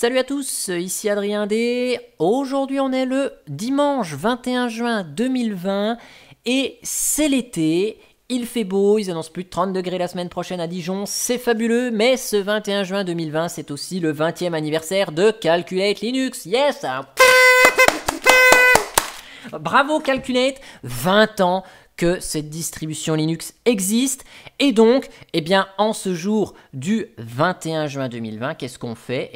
Salut à tous, ici Adrien D. Aujourd'hui on est le dimanche 21 juin 2020 et c'est l'été. Il fait beau, ils annoncent plus de 30 degrés la semaine prochaine à Dijon, c'est fabuleux, mais ce 21 juin 2020 c'est aussi le 20e anniversaire de Calculate Linux, yes! Bravo Calculate, 20 ans que cette distribution Linux existe. Et donc, en ce jour du 21 juin 2020, qu'est-ce qu'on fait?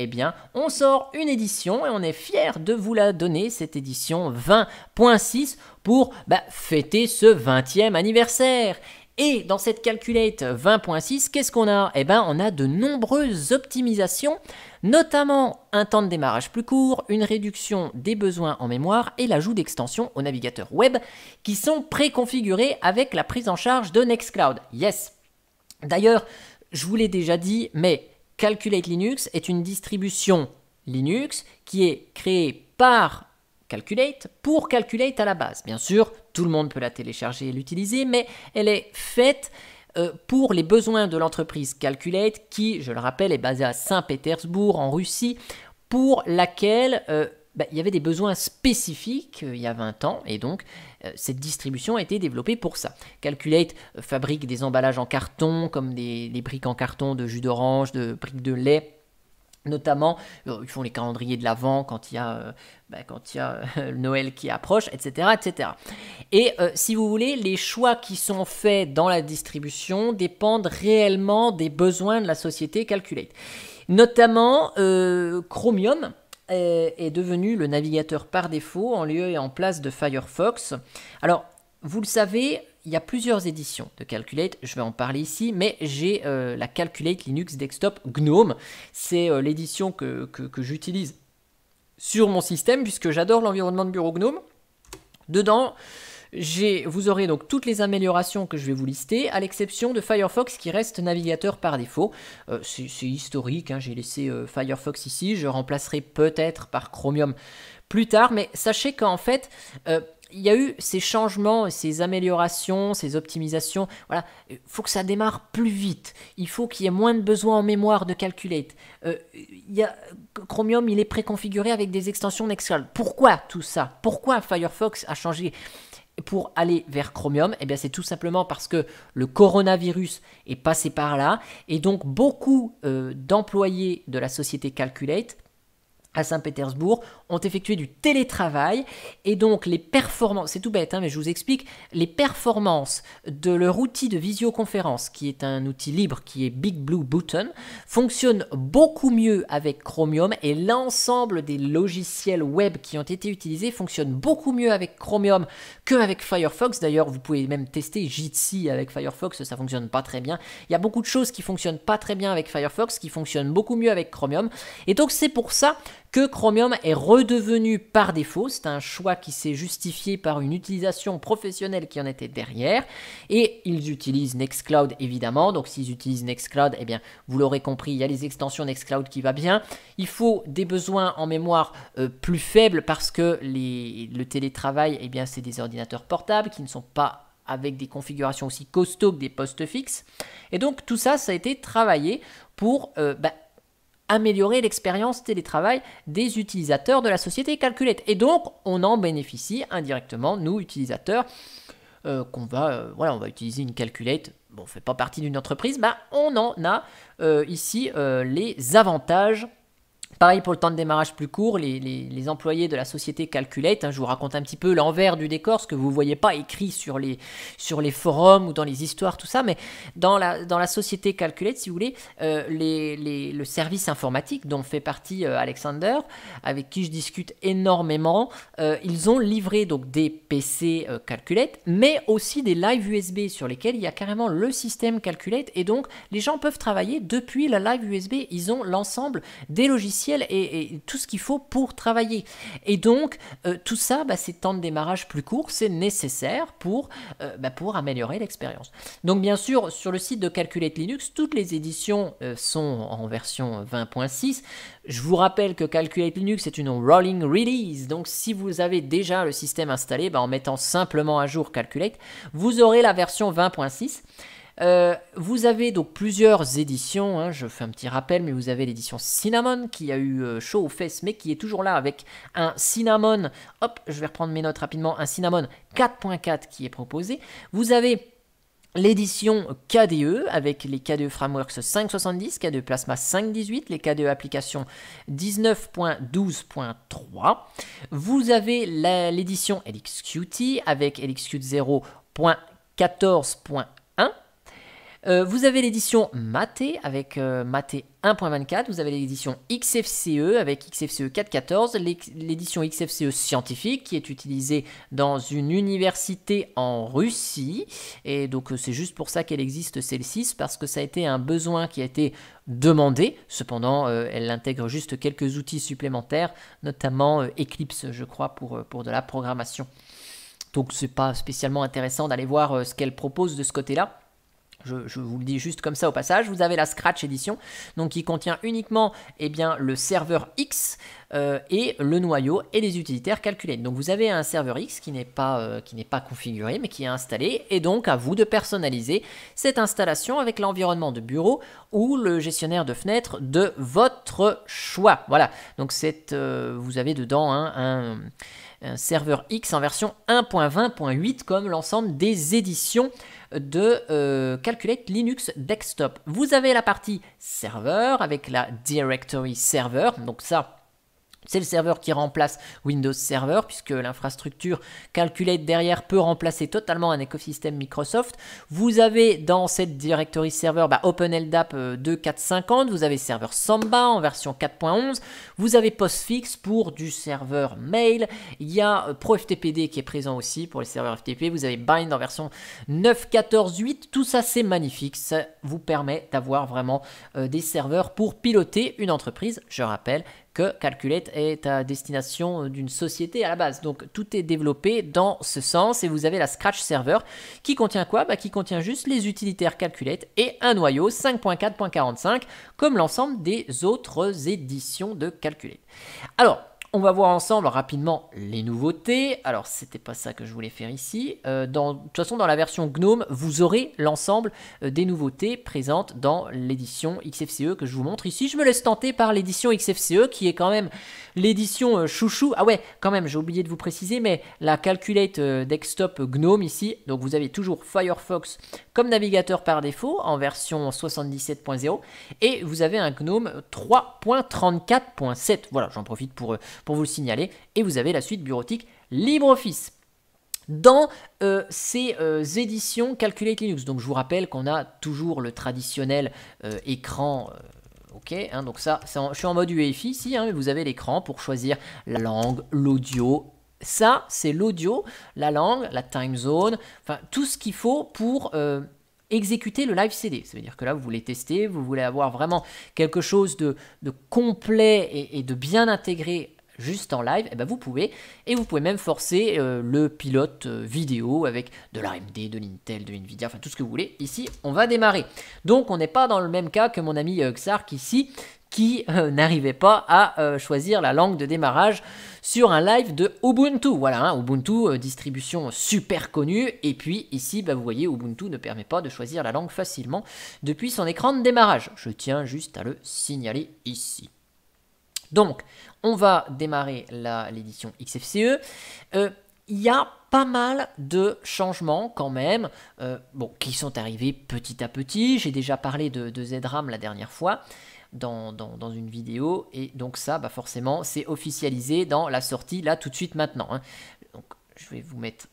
On sort une édition et on est fiers de vous la donner, cette édition 20.6, pour fêter ce 20e anniversaire. Et dans cette Calculate 20.6, qu'est-ce qu'on a? On a de nombreuses optimisations, notamment un temps de démarrage plus court, une réduction des besoins en mémoire et l'ajout d'extensions au navigateur web qui sont préconfigurées avec la prise en charge de Nextcloud. Yes! D'ailleurs, je vous l'ai déjà dit, mais Calculate Linux est une distribution Linux qui est créée par Calculate pour Calculate à la base. Bien sûr, tout le monde peut la télécharger et l'utiliser, mais elle est faite pour les besoins de l'entreprise Calculate qui, je le rappelle, est basée à Saint-Pétersbourg en Russie, pour laquelle il y avait des besoins spécifiques il y a 20 ans, et donc cette distribution a été développée pour ça. Calculate fabrique des emballages en carton, comme des briques en carton de jus d'orange, de briques de lait. Notamment, ils font les calendriers de l'Avent quand il y a Noël qui approche, etc. etc. Et si vous voulez, les choix qui sont faits dans la distribution dépendent réellement des besoins de la société Calculate. Notamment, Chromium est devenu le navigateur par défaut en lieu et en place de Firefox. Alors, vous le savez, il y a plusieurs éditions de Calculate, je vais en parler ici, mais j'ai la Calculate Linux Desktop GNOME. C'est l'édition que j'utilise sur mon système, puisque j'adore l'environnement de bureau GNOME. Dedans, vous aurez donc toutes les améliorations que je vais vous lister, à l'exception de Firefox qui reste navigateur par défaut. C'est historique, hein, j'ai laissé Firefox ici, je remplacerai peut-être par Chromium plus tard, mais sachez qu'en fait, il y a eu ces changements, ces améliorations, ces optimisations. Voilà, il faut que ça démarre plus vite. Il faut qu'il y ait moins de besoins en mémoire de Calculate. Chromium, il est préconfiguré avec des extensions Nextcloud. Pourquoi tout ça? Pourquoi Firefox a changé pour aller vers Chromium? C'est tout simplement parce que le coronavirus est passé par là. Et donc, beaucoup d'employés de la société Calculate à Saint-Pétersbourg ont effectué du télétravail, et donc les performances, c'est tout bête, hein, mais je vous explique, les performances de leur outil de visioconférence, qui est un outil libre, qui est Big Blue Button, fonctionnent beaucoup mieux avec Chromium, et l'ensemble des logiciels web qui ont été utilisés fonctionnent beaucoup mieux avec Chromium qu'avec Firefox. D'ailleurs, vous pouvez même tester Jitsi avec Firefox, ça fonctionne pas très bien. Il y a beaucoup de choses qui fonctionnent pas très bien avec Firefox, qui fonctionnent beaucoup mieux avec Chromium, et donc c'est pour ça que Chromium est redevenu par défaut. C'est un choix qui s'est justifié par une utilisation professionnelle qui en était derrière. Et ils utilisent Nextcloud évidemment. Donc s'ils utilisent Nextcloud, vous l'aurez compris, il y a les extensions Nextcloud qui va bien. Il faut des besoins en mémoire plus faibles parce que le télétravail, c'est des ordinateurs portables qui ne sont pas avec des configurations aussi costauds que des postes fixes. Et donc tout ça, ça a été travaillé pour améliorer l'expérience télétravail des utilisateurs de la société Calculate. Et donc, on en bénéficie indirectement, nous, utilisateurs, on va utiliser une Calculate. Bon, on ne fait pas partie d'une entreprise, on en a ici les avantages. Pareil pour le temps de démarrage plus court, les employés de la société Calculate, hein, je vous raconte un petit peu l'envers du décor, ce que vous ne voyez pas écrit sur les forums ou dans les histoires, tout ça, mais dans la société Calculate, si vous voulez, le service informatique dont fait partie Alexander, avec qui je discute énormément, ils ont livré donc des PC Calculate, mais aussi des live USB sur lesquels il y a carrément le système Calculate, et donc les gens peuvent travailler depuis la live USB, ils ont l'ensemble des logiciels et tout ce qu'il faut pour travailler. Et donc, tout ça, ces temps de démarrage plus courts, c'est nécessaire pour améliorer l'expérience. Donc, bien sûr, sur le site de Calculate Linux, toutes les éditions sont en version 20.6. Je vous rappelle que Calculate Linux est une rolling release. Donc, si vous avez déjà le système installé, en mettant simplement à jour Calculate, vous aurez la version 20.6. Vous avez donc plusieurs éditions, hein, je fais un petit rappel, mais vous avez l'édition Cinnamon qui a eu chaud aux fesses, mais qui est toujours là avec un Cinnamon, hop, je vais reprendre mes notes rapidement, un Cinnamon 4.4 qui est proposé. Vous avez l'édition KDE avec les KDE Frameworks 5.70, KDE Plasma 5.18, les KDE Applications 19.12.3. Vous avez l'édition LXQT avec LXQt 0.14.1. Vous avez l'édition Mate avec Mate 1.24, vous avez l'édition XFCE avec XFCE 4.14, l'édition XFCE scientifique qui est utilisée dans une université en Russie, et donc c'est juste pour ça qu'elle existe celle-ci, parce que ça a été un besoin qui a été demandé. Cependant elle intègre juste quelques outils supplémentaires, notamment Eclipse je crois pour de la programmation. Donc c'est pas spécialement intéressant d'aller voir ce qu'elle propose de ce côté-là. Je vous le dis juste comme ça au passage. Vous avez la Scratch Edition, donc qui contient uniquement le serveur X et le noyau et les utilitaires Calculate. Donc vous avez un serveur X qui n'est pas configuré mais qui est installé, et donc à vous de personnaliser cette installation avec l'environnement de bureau ou le gestionnaire de fenêtres de votre choix. Voilà, donc vous avez dedans un serveur X en version 1.20.8 comme l'ensemble des éditions de Calculate Linux Desktop. Vous avez la partie serveur avec la Directory Server, donc ça c'est le serveur qui remplace Windows Server, puisque l'infrastructure Calculate derrière peut remplacer totalement un écosystème Microsoft. Vous avez dans cette Directory Server OpenLDAP 2.4.50, vous avez serveur Samba en version 4.11, vous avez Postfix pour du serveur mail, il y a ProFTPD qui est présent aussi pour les serveurs FTP, vous avez Bind en version 9.14.8, tout ça c'est magnifique, ça vous permet d'avoir vraiment des serveurs pour piloter une entreprise. Je rappelle que Calculate est à destination d'une société à la base. Donc tout est développé dans ce sens, et vous avez la Scratch Server qui contient quoi? Qui contient juste les utilitaires Calculate et un noyau 5.4.45 comme l'ensemble des autres éditions de Calculate. Alors, on va voir ensemble rapidement les nouveautés. Alors, c'était pas ça que je voulais faire ici. De toute façon, dans la version GNOME, vous aurez l'ensemble des nouveautés présentes dans l'édition XFCE que je vous montre ici. Je me laisse tenter par l'édition XFCE qui est quand même l'édition chouchou. Ah ouais, quand même, j'ai oublié de vous préciser, mais la Calculate Desktop GNOME ici. Donc, vous avez toujours Firefox comme navigateur par défaut en version 77.0 et vous avez un GNOME 3.34.7. Voilà, j'en profite pour vous le signaler, et vous avez la suite bureautique LibreOffice dans ces éditions Calculate Linux. Donc je vous rappelle qu'on a toujours le traditionnel écran ok, hein, donc ça je suis en mode UEFI ici, hein, mais vous avez l'écran pour choisir la langue, l'audio. Ça c'est l'audio, la langue, la time zone, enfin tout ce qu'il faut pour exécuter le live CD. Ça veut dire que là, vous voulez tester, vous voulez avoir vraiment quelque chose de complet et de bien intégré juste en live, et ben vous pouvez, et vous pouvez même forcer le pilote vidéo avec de l'AMD, de l'Intel, de Nvidia, enfin tout ce que vous voulez. Ici, on va démarrer. Donc, on n'est pas dans le même cas que mon ami Xark ici, qui n'arrivait pas à choisir la langue de démarrage sur un live de Ubuntu. Voilà, hein, Ubuntu, distribution super connue. Et puis ici, vous voyez, Ubuntu ne permet pas de choisir la langue facilement depuis son écran de démarrage. Je tiens juste à le signaler ici. Donc, on va démarrer l'édition XFCE. Il y a pas mal de changements quand même, qui sont arrivés petit à petit. J'ai déjà parlé de ZRAM la dernière fois dans une vidéo, et donc ça, forcément, c'est officialisé dans la sortie, là, tout de suite, maintenant. Hein. Donc, je vais vous mettre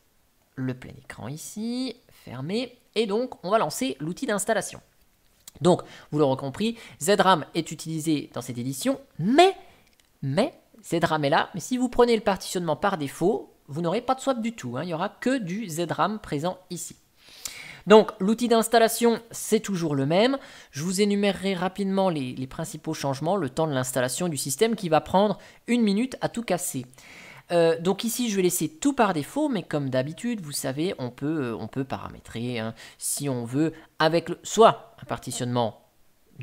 le plein écran ici, fermé, et donc, on va lancer l'outil d'installation. Donc, vous l'aurez compris, ZRAM est utilisé dans cette édition, mais ZRAM est là, mais si vous prenez le partitionnement par défaut, vous n'aurez pas de swap du tout, hein, il n'y aura que du ZRAM présent ici. Donc l'outil d'installation, c'est toujours le même. Je vous énumérerai rapidement les principaux changements, le temps de l'installation du système qui va prendre 1 minute à tout casser. Donc ici, je vais laisser tout par défaut, mais comme d'habitude, vous savez, on peut paramétrer, hein, si on veut, avec soit un partitionnement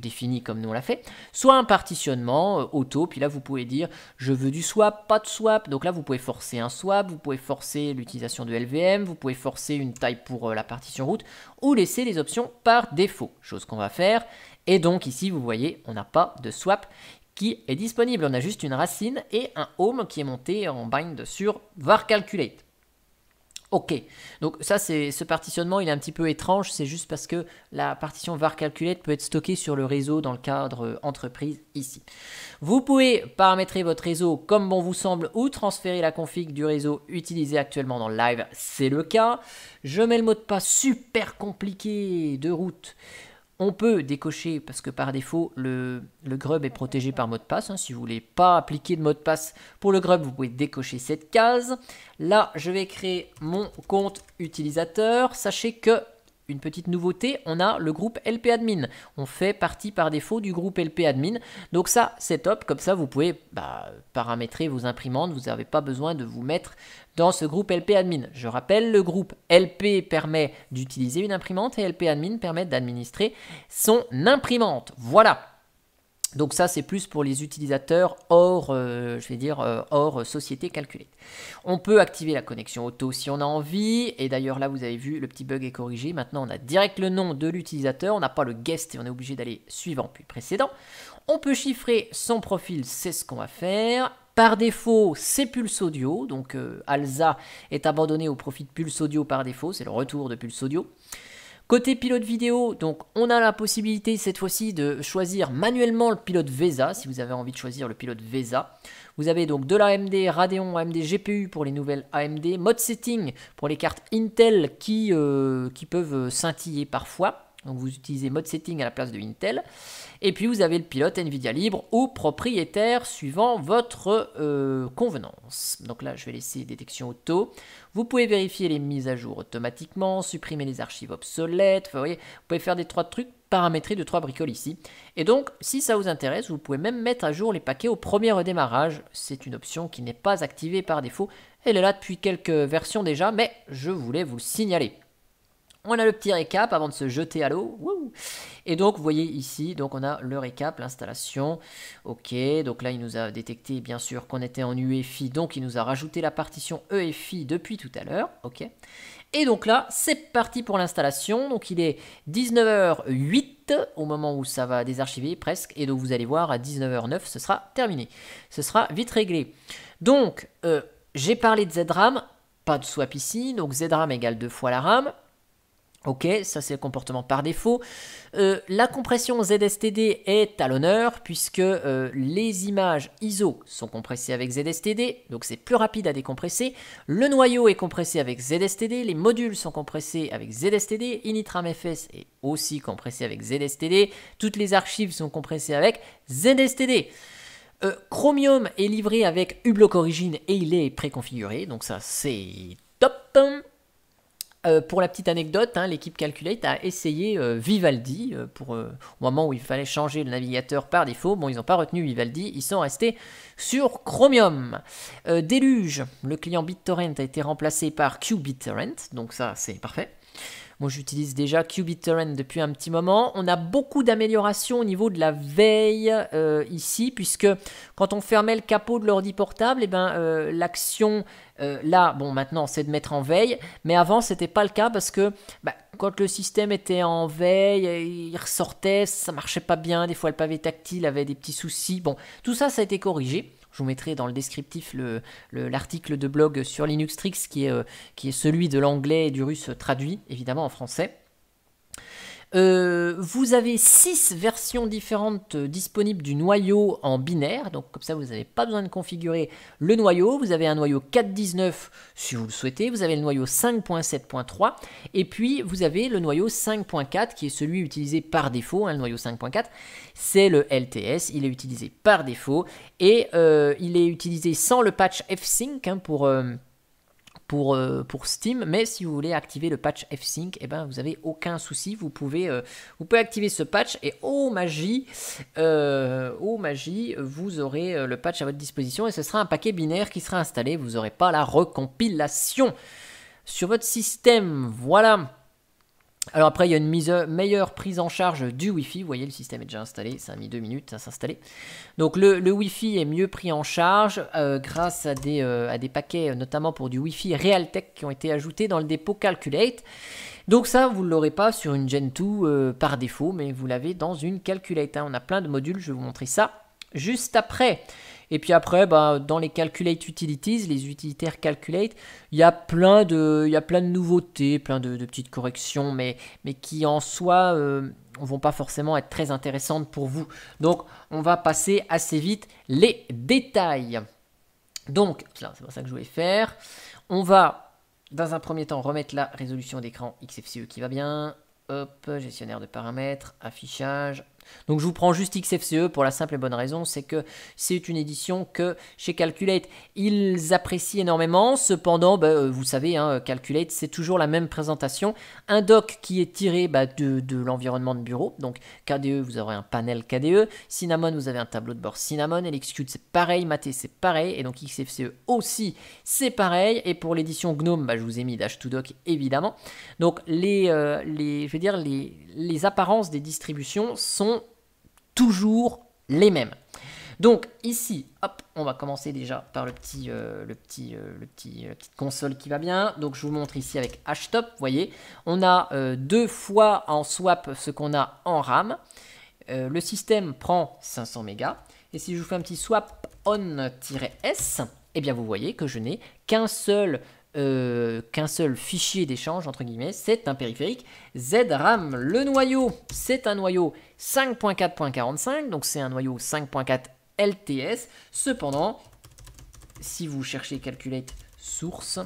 défini comme nous on l'a fait, soit un partitionnement auto, puis là vous pouvez dire je veux du swap, pas de swap, donc là vous pouvez forcer un swap, vous pouvez forcer l'utilisation de LVM, vous pouvez forcer une taille pour la partition route, ou laisser les options par défaut, chose qu'on va faire, et donc ici vous voyez on n'a pas de swap qui est disponible, on a juste une racine et un home qui est monté en bind sur var calculate. Ok, donc ça c'est ce partitionnement il est un petit peu étrange, c'est juste parce que la partition var calculate peut être stockée sur le réseau dans le cadre entreprise ici. Vous pouvez paramétrer votre réseau comme bon vous semble ou transférer la config du réseau utilisé actuellement dans le live, c'est le cas. Je mets le mot de passe super compliqué de route. On peut décocher parce que par défaut, le grub est protégé par mot de passe. Si vous ne voulez pas appliquer de mot de passe pour le grub, vous pouvez décocher cette case. Là, je vais créer mon compte utilisateur. Sachez que, une petite nouveauté, on a le groupe LP Admin. On fait partie par défaut du groupe LP Admin. Donc ça, c'est top. Comme ça, vous pouvez paramétrer vos imprimantes. Vous n'avez pas besoin de vous mettre dans ce groupe LP Admin. Je rappelle, le groupe LP permet d'utiliser une imprimante et LP Admin permet d'administrer son imprimante. Voilà. Donc ça, c'est plus pour les utilisateurs hors, hors société calculée. On peut activer la connexion auto si on a envie. Et d'ailleurs, là, vous avez vu, le petit bug est corrigé. Maintenant, on a direct le nom de l'utilisateur. On n'a pas le guest et on est obligé d'aller suivant puis précédent. On peut chiffrer son profil, c'est ce qu'on va faire. Par défaut, c'est Pulse Audio. Donc, Alza est abandonné au profit de Pulse Audio par défaut. C'est le retour de Pulse Audio. Côté pilote vidéo, donc on a la possibilité cette fois-ci de choisir manuellement le pilote VESA, si vous avez envie de choisir le pilote VESA. Vous avez donc de l'AMD Radeon, AMD GPU pour les nouvelles AMD, mode setting pour les cartes Intel qui peuvent scintiller parfois. Donc vous utilisez mode setting à la place de Intel. Et puis vous avez le pilote Nvidia libre ou propriétaire suivant votre convenance. Donc là je vais laisser détection auto. Vous pouvez vérifier les mises à jour automatiquement, supprimer les archives obsolètes. Enfin, vous voyez, vous pouvez faire des 3 trucs, paramétrer 2-3 bricoles ici. Et donc si ça vous intéresse, vous pouvez même mettre à jour les paquets au premier redémarrage. C'est une option qui n'est pas activée par défaut. Elle est là depuis quelques versions déjà, mais je voulais vous le signaler. On a le petit récap avant de se jeter à l'eau. Et donc, vous voyez ici, donc on a le récap, l'installation. Ok, donc là, il nous a détecté, bien sûr, qu'on était en UEFI. Donc, il nous a rajouté la partition EFI depuis tout à l'heure. Ok. Et donc là, c'est parti pour l'installation. Donc, il est 19h08 au moment où ça va désarchiver, presque. Et donc, vous allez voir, à 19h09, ce sera terminé. Ce sera vite réglé. Donc, j'ai parlé de ZRAM. Pas de swap ici. Donc, ZRAM égale 2 fois la RAM. Ok, ça c'est le comportement par défaut. La compression ZSTD est à l'honneur puisque les images ISO sont compressées avec ZSTD, donc c'est plus rapide à décompresser. Le noyau est compressé avec ZSTD, les modules sont compressés avec ZSTD, initramfs est aussi compressé avec ZSTD, toutes les archives sont compressées avec ZSTD. Chromium est livré avec uBlock Origin et il est préconfiguré, donc ça c'est top. Pour la petite anecdote, l'équipe Calculate a essayé Vivaldi au moment où il fallait changer le navigateur par défaut. Bon, ils n'ont pas retenu Vivaldi, ils sont restés sur Chromium. Déluge, le client BitTorrent a été remplacé par QBitTorrent, donc ça c'est parfait. Moi, j'utilise déjà QBitTorrent depuis un petit moment. On a beaucoup d'améliorations au niveau de la veille ici, puisque quand on fermait le capot de l'ordi portable, l'action là, bon, maintenant, c'est de mettre en veille. Mais avant, c'était pas le cas parce que quand le système était en veille, il ressortait, ça marchait pas bien. Des fois, le pavé tactile avait des petits soucis. Bon, tout ça, ça a été corrigé. Je vous mettrai dans le descriptif l'article de blog sur Linuxtrix qui est celui de l'anglais et du russe traduit, évidemment en français. Vous avez 6 versions différentes disponibles du noyau en binaire, donc comme ça vous n'avez pas besoin de configurer le noyau. Vous avez un noyau 4.19 si vous le souhaitez, vous avez le noyau 5.7.3 et puis vous avez le noyau 5.4 qui est celui utilisé par défaut, le noyau 5.4 c'est le LTS, il est utilisé par défaut et il est utilisé sans le patch FSync pour Steam, mais si vous voulez activer le patch FSync, vous n'avez aucun souci, vous pouvez activer ce patch et oh magie, vous aurez le patch à votre disposition et ce sera un paquet binaire qui sera installé, vous n'aurez pas la recompilation sur votre système, voilà. Alors après, il y a une meilleure prise en charge du Wi-Fi. Vous voyez, le système est déjà installé. Ça a mis 2 minutes à s'installer. Donc le Wi-Fi est mieux pris en charge grâce à des paquets, notamment pour du Wi-Fi Realtek, qui ont été ajoutés dans le dépôt Calculate. Donc ça, vous ne l'aurez pas sur une Gen 2 par défaut, mais vous l'avez dans une Calculate. Hein. On a plein de modules, je vais vous montrer ça juste après. Et puis après, dans les Calculate Utilities, les utilitaires Calculate, il y a plein de nouveautés, plein de petites corrections, mais qui en soi vont pas forcément être très intéressantes pour vous. Donc, on va passer assez vite les détails. Donc, c'est pas ça que je voulais faire. On va, dans un premier temps, remettre la résolution d'écran XFCE qui va bien. Hop, gestionnaire de paramètres, affichage. Donc je vous prends juste XFCE pour la simple et bonne raison, c'est que c'est une édition que chez Calculate, ils apprécient énormément. Cependant, vous savez, hein, Calculate, c'est toujours la même présentation. Un dock qui est tiré de l'environnement de bureau. Donc KDE, vous aurez un panel KDE. Cinnamon, vous avez un tableau de bord Cinnamon. LXQt, c'est pareil. Mate, c'est pareil. Et donc XFCE aussi, c'est pareil. Et pour l'édition GNOME, je vous ai mis Dash2Dock, évidemment. Donc les apparences des distributions sont toujours les mêmes. Donc ici, hop, on va commencer déjà par la petite console qui va bien. Donc je vous montre ici avec HTOP, vous voyez, on a 2 fois en swap ce qu'on a en RAM. Le système prend 500 mégas. Et si je vous fais un petit swap on-s, eh bien vous voyez que je n'ai qu'un seul fichier d'échange, entre guillemets, c'est un périphérique ZRAM. Le noyau, c'est un noyau 5.4.45, donc c'est un noyau 5.4 LTS. Cependant, si vous cherchez Calculate Source,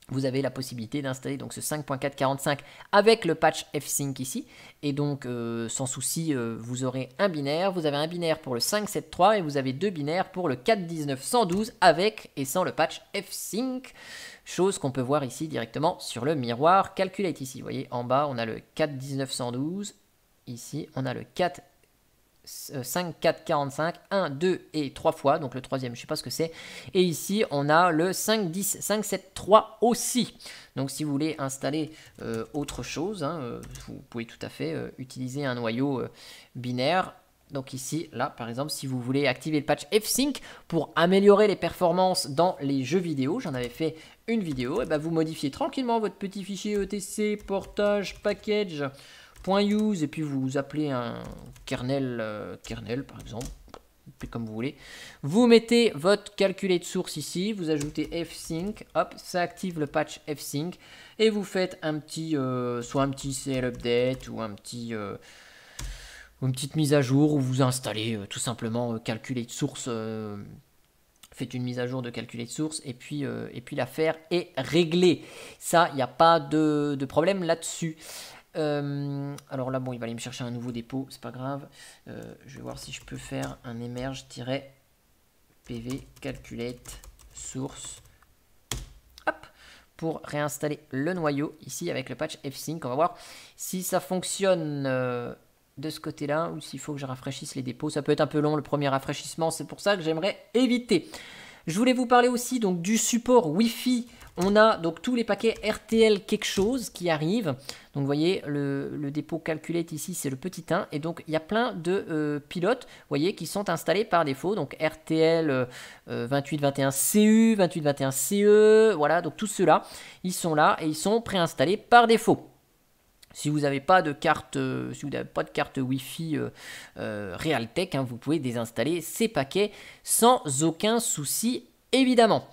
vous avez la possibilité d'installer donc ce 5.445 avec le patch FSync ici. Et donc, sans souci, vous aurez un binaire. Vous avez un binaire pour le 5.7.3 et vous avez 2 binaires pour le 4.19.112 avec et sans le patch FSync. Chose qu'on peut voir ici directement sur le miroir Calculate ici. Vous voyez, en bas, on a le 4.19.112. Ici, on a le 5.4.45, 1, 2 et 3 fois, donc le troisième, je ne sais pas ce que c'est. Et ici, on a le 5.10.5.7.3 aussi. Donc si vous voulez installer autre chose, hein, vous pouvez tout à fait utiliser un noyau binaire. Donc ici, là, par exemple, si vous voulez activer le patch FSync pour améliorer les performances dans les jeux vidéo, j'en avais fait une vidéo, et vous modifiez tranquillement votre petit fichier etc portage package .use et puis vous appelez un kernel, par exemple, comme vous voulez. Vous mettez votre calculate source ici, vous ajoutez fsync, hop, ça active le patch fsync et vous faites un petit, soit un petit CL update ou un petit, une petite mise à jour où vous installez tout simplement calculate source. Faites une mise à jour de calculate source et puis l'affaire est réglée. Ça, il n'y a pas de problème là-dessus. Alors là, bon, il va aller me chercher un nouveau dépôt, c'est pas grave. Je vais voir si je peux faire un emerge-pv calculate source. Hop, pour réinstaller le noyau ici avec le patch fsync. On va voir si ça fonctionne de ce côté-là ou s'il faut que je rafraîchisse les dépôts. Ça peut être un peu long le premier rafraîchissement, c'est pour ça que j'aimerais éviter. Je voulais vous parler aussi donc du support Wi-Fi. On a donc tous les paquets RTL quelque chose qui arrivent. Donc vous voyez le dépôt Calculate ici, c'est le petit 1. Et donc il y a plein de pilotes, vous voyez, qui sont installés par défaut. Donc RTL 2821CU, 2821CE, voilà, donc tous ceux-là, ils sont là et ils sont préinstallés par défaut. Si vous n'avez pas de carte, Wi-Fi Realtek, hein, vous pouvez désinstaller ces paquets sans aucun souci, évidemment.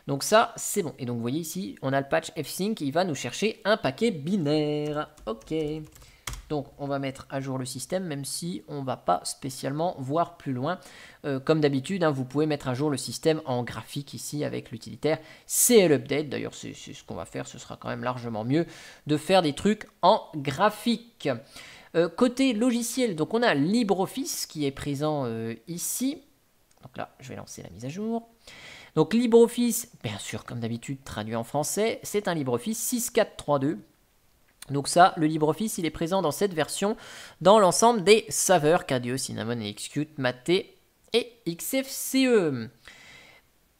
Donc ça, c'est bon. Et donc vous voyez ici, on a le patch fsync, il va nous chercher un paquet binaire. Ok. Donc on va mettre à jour le système, même si on ne va pas spécialement voir plus loin. Comme d'habitude, hein, vous pouvez mettre à jour le système en graphique ici avec l'utilitaire CL Update. D'ailleurs, c'est ce qu'on va faire, ce sera quand même largement mieux de faire des trucs en graphique. Côté logiciel, donc on a LibreOffice qui est présent ici. Donc là, je vais lancer la mise à jour. Donc LibreOffice, bien sûr, comme d'habitude, traduit en français, c'est un LibreOffice 6.4.3.2. Donc ça, le LibreOffice, il est présent dans cette version, dans l'ensemble des saveurs KDE, Cinnamon, LXQt, Mate et XFCE.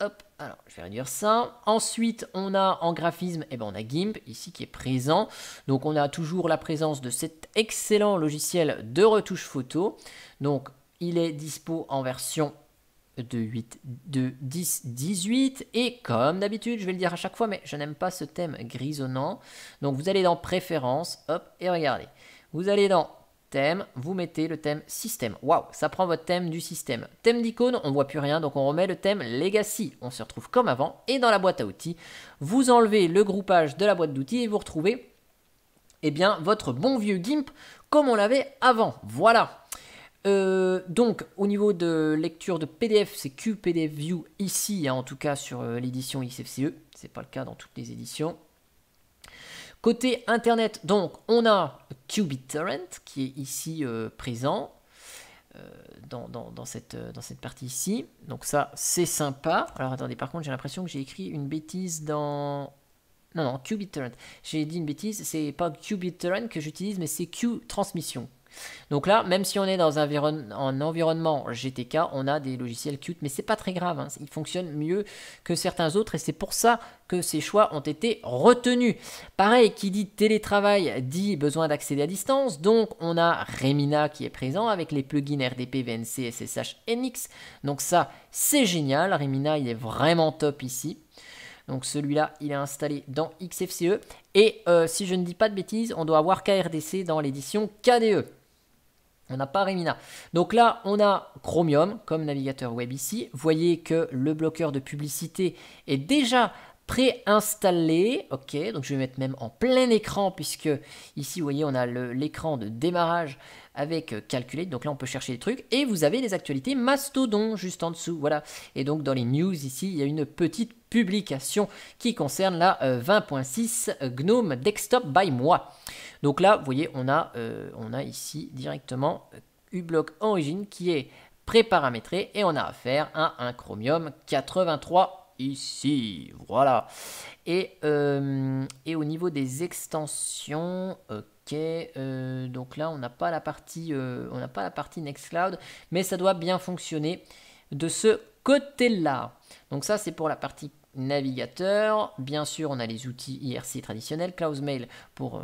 Hop, alors je vais réduire ça. Ensuite, on a en graphisme, eh ben, on a GIMP ici qui est présent. Donc on a toujours la présence de cet excellent logiciel de retouche photo. Donc il est dispo en version de 10.18 et comme d'habitude, je vais le dire à chaque fois, mais je n'aime pas ce thème grisonnant. Donc vous allez dans préférences, hop, et regardez. Vous allez dans thème, vous mettez le thème système. Waouh, ça prend votre thème du système. Thème d'icône, on ne voit plus rien, donc on remet le thème legacy. On se retrouve comme avant et dans la boîte à outils, vous enlevez le groupage de la boîte d'outils et vous retrouvez eh bien, votre bon vieux GIMP comme on l'avait avant. Voilà. Donc au niveau de lecture de PDF, c'est QPDF View ici, hein, en tout cas sur l'édition XFCE. C'est pas le cas dans toutes les éditions. Côté internet, donc on a QBitTorrent qui est ici présent dans cette partie ici. Donc ça c'est sympa. Alors attendez, par contre j'ai l'impression que j'ai écrit une bêtise dans... Non, QBitTorrent. J'ai dit une bêtise, c'est pas QBitTorrent que j'utilise, mais c'est QTransmission. Donc là, même si on est dans un environnement GTK, on a des logiciels Qt, mais c'est pas très grave, hein, ils fonctionnent mieux que certains autres et c'est pour ça que ces choix ont été retenus. Pareil, qui dit télétravail dit besoin d'accéder à distance, donc on a Remina qui est présent avec les plugins RDP, VNC, SSH, NX. Donc ça, c'est génial, Remina il est vraiment top ici. Donc celui-là, il est installé dans XFCE. Et si je ne dis pas de bêtises, on doit avoir KRDC dans l'édition KDE. On n'a pas Remina. Donc là, on a Chromium comme navigateur web ici. Vous voyez que le bloqueur de publicité est déjà préinstallé. Ok, donc je vais mettre même en plein écran puisque ici, vous voyez, on a l'écran de démarrage avec Calculate. Donc là, on peut chercher des trucs. Et vous avez les actualités Mastodon juste en dessous. Voilà. Et donc, dans les news ici, il y a une petite publication qui concerne la 20.6 GNOME Desktop by moi. Donc là, vous voyez, on a ici directement uBlock Origin qui est préparamétré et on a affaire à un Chromium 83 ici. Voilà. Et au niveau des extensions, ok, donc là, on n'a pas la partie Nextcloud, mais ça doit bien fonctionner de ce côté-là. Donc ça, c'est pour la partie navigateur. Bien sûr, on a les outils IRC traditionnels, Cloudmail pour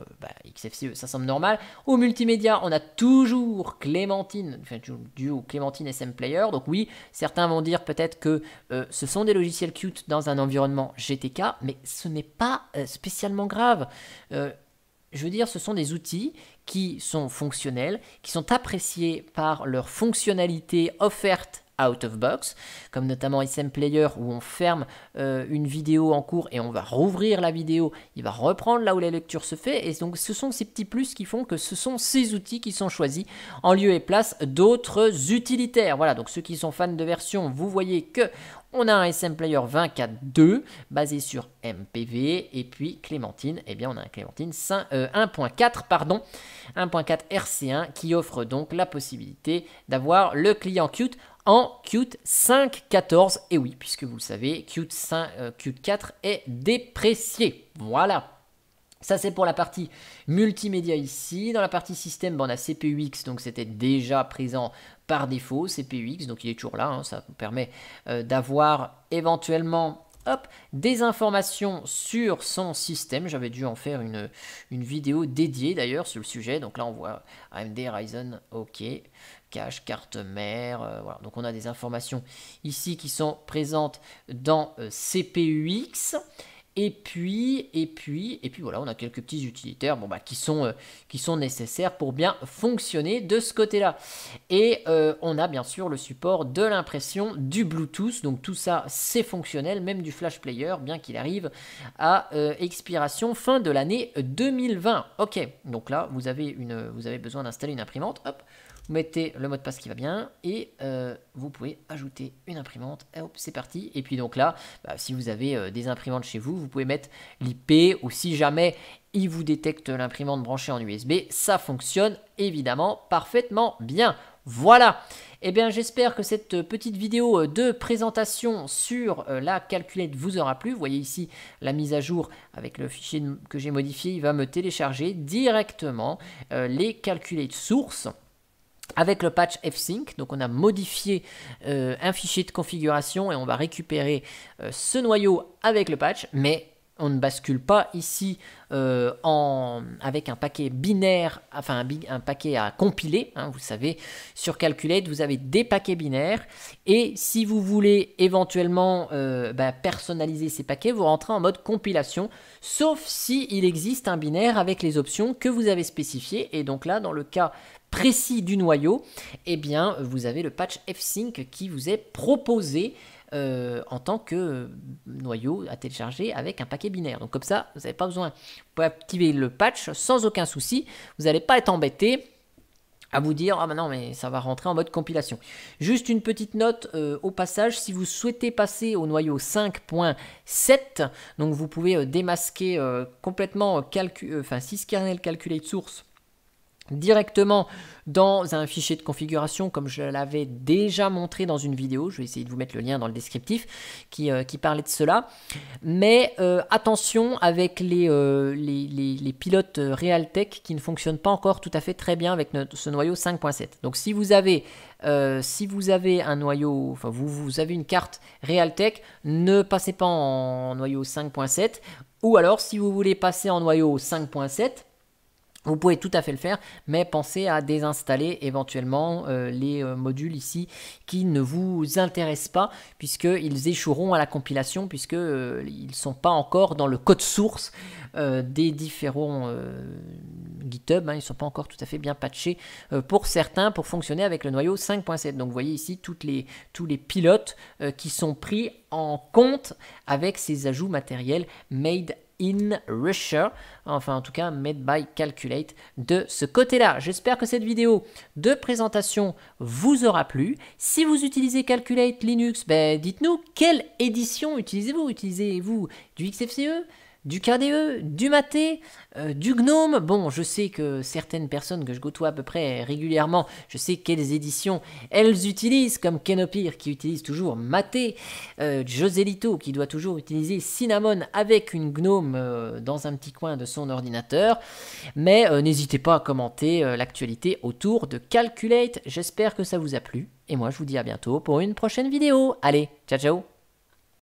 XFCE, ça semble normal. Au multimédia, on a toujours Clémentine, enfin duo Clémentine SM Player. Donc oui, certains vont dire peut-être que ce sont des logiciels Qt dans un environnement GTK, mais ce n'est pas spécialement grave. Je veux dire, ce sont des outils qui sont fonctionnels, qui sont appréciés par leur fonctionnalité offerte out of box, comme notamment SM Player où on ferme une vidéo en cours et on va rouvrir la vidéo, il va reprendre là où la lecture se fait, et donc ce sont ces petits plus qui font que ce sont ces outils qui sont choisis en lieu et place d'autres utilitaires. Voilà, donc ceux qui sont fans de version, vous voyez que on a un SM Player 24.2 basé sur MPV, et puis Clémentine, eh bien on a un Clémentine 1.4 RC1 qui offre donc la possibilité d'avoir le client Qt en Qt 5.14. Et oui, puisque vous le savez, Qt 4 est déprécié. Voilà. Ça, c'est pour la partie multimédia ici. Dans la partie système, on a CPUX, donc c'était déjà présent par défaut, CPUX, donc il est toujours là. Hein, ça vous permet d'avoir éventuellement des informations sur son système. J'avais dû en faire une vidéo dédiée d'ailleurs sur le sujet. Donc là, on voit AMD Ryzen, ok, cache, carte mère, voilà. Donc on a des informations ici qui sont présentes dans CPUX. Et puis voilà, on a quelques petits utilitaires qui sont nécessaires pour bien fonctionner de ce côté-là. Et on a bien sûr le support de l'impression du Bluetooth. Donc tout ça, c'est fonctionnel, même du Flash Player, bien qu'il arrive à expiration fin de l'année 2020. Ok, donc là, vous avez besoin d'installer une imprimante. Hop, vous mettez le mot de passe qui va bien et vous pouvez ajouter une imprimante. Hop, c'est parti. Et puis donc là, si vous avez des imprimantes chez vous, vous pouvez mettre l'IP, ou si jamais il vous détecte l'imprimante branchée en USB, ça fonctionne évidemment parfaitement bien. Voilà. Eh bien, j'espère que cette petite vidéo de présentation sur la Calculate vous aura plu. Vous voyez ici la mise à jour avec le fichier que j'ai modifié. Il va me télécharger directement les Calculate sources. avec le patch fsync. Donc on a modifié un fichier de configuration et on va récupérer ce noyau avec le patch, mais on ne bascule pas ici avec un paquet binaire, enfin un paquet à compiler. Hein, vous savez, sur Calculate, vous avez des paquets binaires. Et si vous voulez éventuellement personnaliser ces paquets, vous rentrez en mode compilation, sauf si il existe un binaire avec les options que vous avez spécifiées. Et donc là, dans le cas précis du noyau, eh bien, vous avez le patch fsync qui vous est proposé en tant que noyau à télécharger avec un paquet binaire. Donc comme ça, vous n'avez pas besoin. Vous pouvez activer le patch sans aucun souci. Vous n'allez pas être embêté à vous dire ah ben non mais ça va rentrer en mode compilation. Juste une petite note au passage, si vous souhaitez passer au noyau 5.7, donc vous pouvez démasquer complètement syskernel calculate source directement dans un fichier de configuration comme je l'avais déjà montré dans une vidéo. Je vais essayer de vous mettre le lien dans le descriptif qui parlait de cela. Mais attention avec les pilotes Realtek qui ne fonctionnent pas encore tout à fait très bien avec ce noyau 5.7. Donc si vous avez un noyau, enfin vous avez une carte Realtek, ne passez pas en noyau 5.7. Ou alors si vous voulez passer en noyau 5.7, vous pouvez tout à fait le faire, mais pensez à désinstaller éventuellement les modules ici qui ne vous intéressent pas, puisqu'ils échoueront à la compilation, puisqu'ils ne sont pas encore dans le code source des différents GitHub. Ils ne sont pas encore tout à fait bien patchés pour certains pour fonctionner avec le noyau 5.7. Donc vous voyez ici tous les pilotes qui sont pris en compte avec ces ajouts matériels made in Russia, enfin en tout cas made by Calculate de ce côté-là. J'espère que cette vidéo de présentation vous aura plu. Si vous utilisez Calculate Linux, dites-nous quelle édition utilisez-vous? Utilisez-vous du XFCE, du KDE, du Mate, du GNOME? Bon, je sais que certaines personnes que je côtoie à peu près régulièrement, je sais quelles éditions elles utilisent, comme Kenopir qui utilise toujours Mate, Joselito qui doit toujours utiliser Cinnamon avec une GNOME dans un petit coin de son ordinateur. Mais n'hésitez pas à commenter l'actualité autour de Calculate. J'espère que ça vous a plu. Et moi, je vous dis à bientôt pour une prochaine vidéo. Allez, ciao ciao!